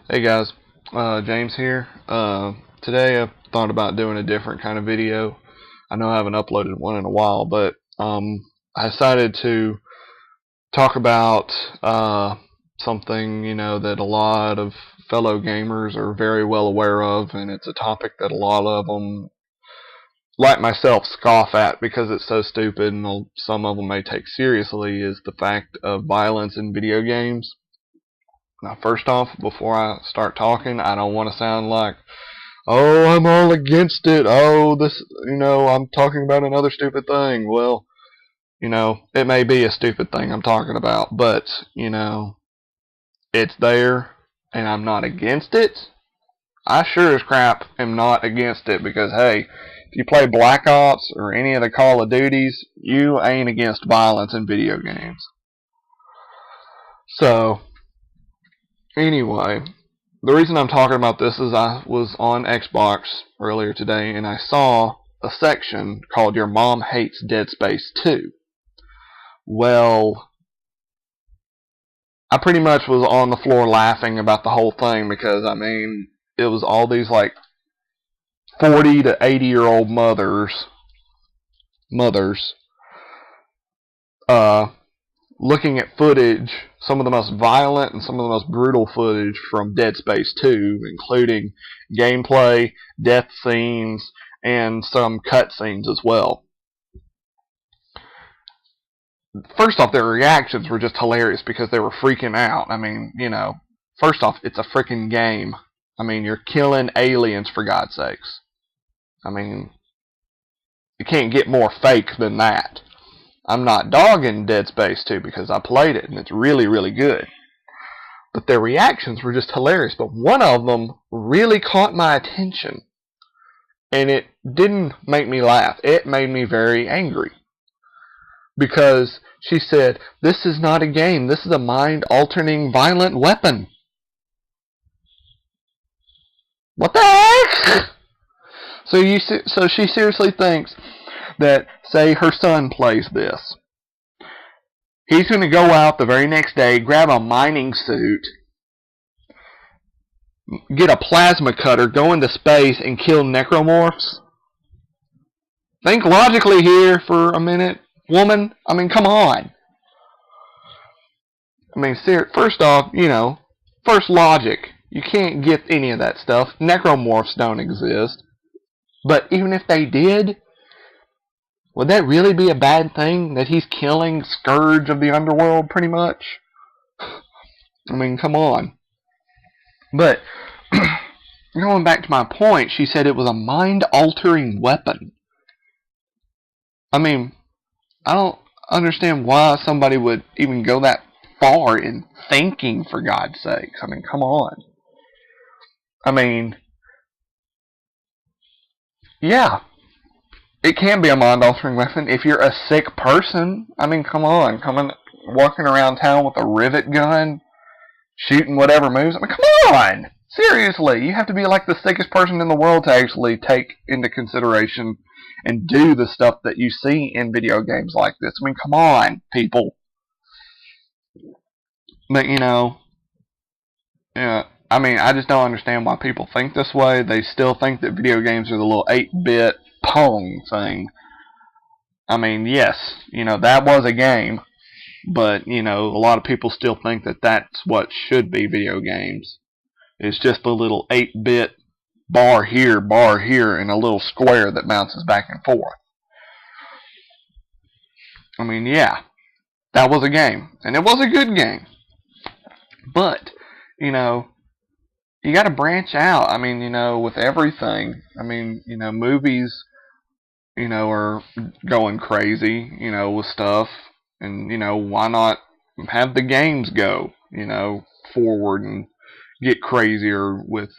Hey guys, James here. Today I thought about doing a different kind of video. I know I haven't uploaded one in a while, but I decided to talk about something that a lot of fellow gamers are very well aware of, and it's a topic that a lot of them, like myself, scoff at because it's so stupid, and some of them may take seriously. Is the fact of violence in video games. Now, first off, before I start talking, I don't want to sound like, oh, I'm all against it. Oh, I'm talking about another stupid thing. Well, it may be a stupid thing I'm talking about, but, it's there, and I'm not against it. I sure as crap am not against it because, hey, if you play Black Ops or any of the Call of Duties, you ain't against violence in video games. So, anyway, the reason I'm talking about this is I was on Xbox earlier today and I saw a section called Your Mom Hates Dead Space 2. Well, I pretty much was on the floor laughing about the whole thing because, it was all these like 40 to 80-year-old mothers, uh, looking at footage, some of the most violent and some of the most brutal footage from Dead Space 2, including gameplay, death scenes, and some cutscenes as well. First off, their reactions were just hilarious because they were freaking out. First off, it's a freaking game. You're killing aliens, for God's sakes. You can't get more fake than that. I'm not dogging Dead Space 2 because I played it and it's really, really good. But their reactions were just hilarious. But one of them really caught my attention. And it didn't make me laugh. It made me very angry. Because she said, this is not a game. This is a mind-altering violent weapon. What the heck? So she seriously thinks that, say, her son plays this. He's going to go out the very next day, grab a mining suit, get a plasma cutter, go into space, and kill necromorphs? Think logically here for a minute, woman. Come on. First off, first logic. You can't get any of that stuff. Necromorphs don't exist. But even if they did, would that really be a bad thing that he's killing Scourge of the Underworld, pretty much? Come on. But, going back to my point, she said it was a mind-altering weapon. I don't understand why somebody would even go that far in thinking, for God's sakes. Come on. Yeah. It can be a mind-altering weapon if you're a sick person. Come on. Walking around town with a rivet gun, shooting whatever moves. Come on! Seriously, you have to be like the sickest person in the world to actually take into consideration and do the stuff that you see in video games like this. Come on, people. But, yeah, I just don't understand why people think this way. They still think that video games are the little 8-bit Pong thing. Yes, that was a game, but, a lot of people still think that that's what should be video games. It's just a little 8-bit bar here, and a little square that bounces back and forth. Yeah, that was a game, and it was a good game. But, you gotta branch out, with everything. Movies, are going crazy, with stuff. And, why not have the games go, forward and get crazier with,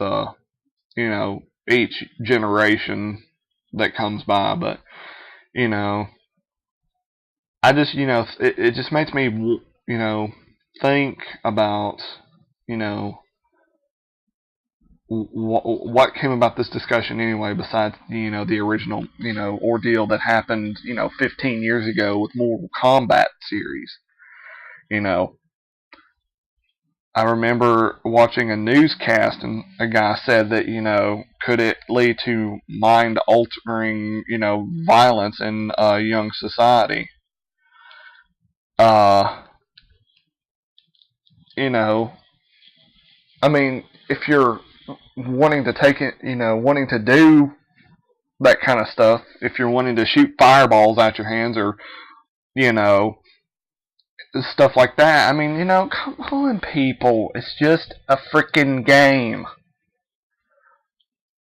each generation that comes by. But, I just, it just makes me, think about, what came about this discussion anyway, besides, the original, ordeal that happened, 15 years ago with Mortal Kombat series. I remember watching a newscast, and a guy said that, could it lead to mind-altering, violence in a young society? Uh, you know, I mean, if you're wanting to take it, wanting to do that kind of stuff, if you're wanting to shoot fireballs out your hands or, you know, stuff like that, I mean, come on, people. It's just a freaking game.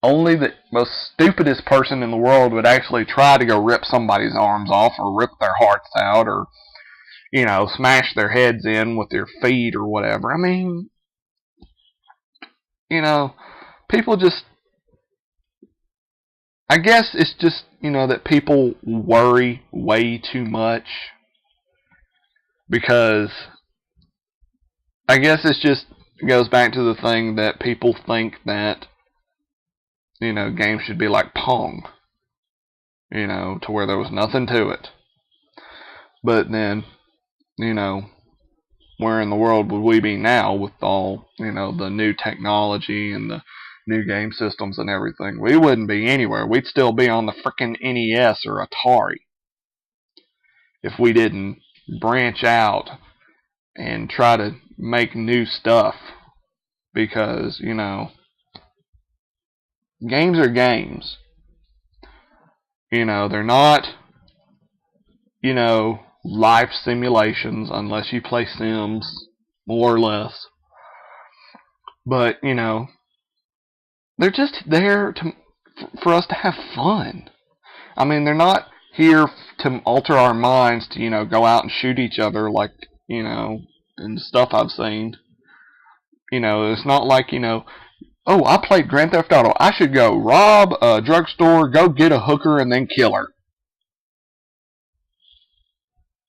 Only the most stupidest person in the world would actually try to go rip somebody's arms off or rip their hearts out or, smash their heads in with their feet or whatever. I mean, people just, I guess it's just, that people worry way too much because I guess it's just it goes back to the thing that people think that, games should be like Pong, to where there was nothing to it. But then, where in the world would we be now with all, the new technology and the new game systems and everything? We wouldn't be anywhere. We'd still be on the frickin' NES or Atari if we didn't branch out and try to make new stuff. Because, games are games. They're not, life simulations unless you play Sims, more or less. But, they're just there for us to have fun. I mean, they're not here to alter our minds to, go out and shoot each other like, and stuff I've seen. It's not like, oh, I played Grand Theft Auto. I should go rob a drugstore, go get a hooker, and then kill her.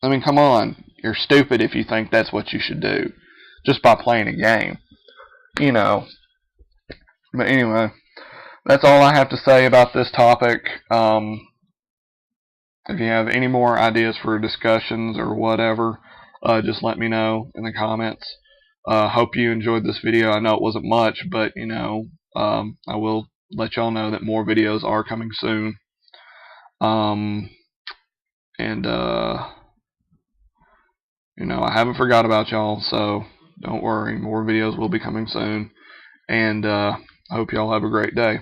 I mean, come on. You're stupid if you think that's what you should do just by playing a game. But anyway, that's all I have to say about this topic. If you have any more ideas for discussions or whatever, just let me know in the comments. Hope you enjoyed this video. I know it wasn't much, but I will let y'all know that more videos are coming soon. And I haven't forgot about y'all, so don't worry. More videos will be coming soon. And I hope y'all have a great day.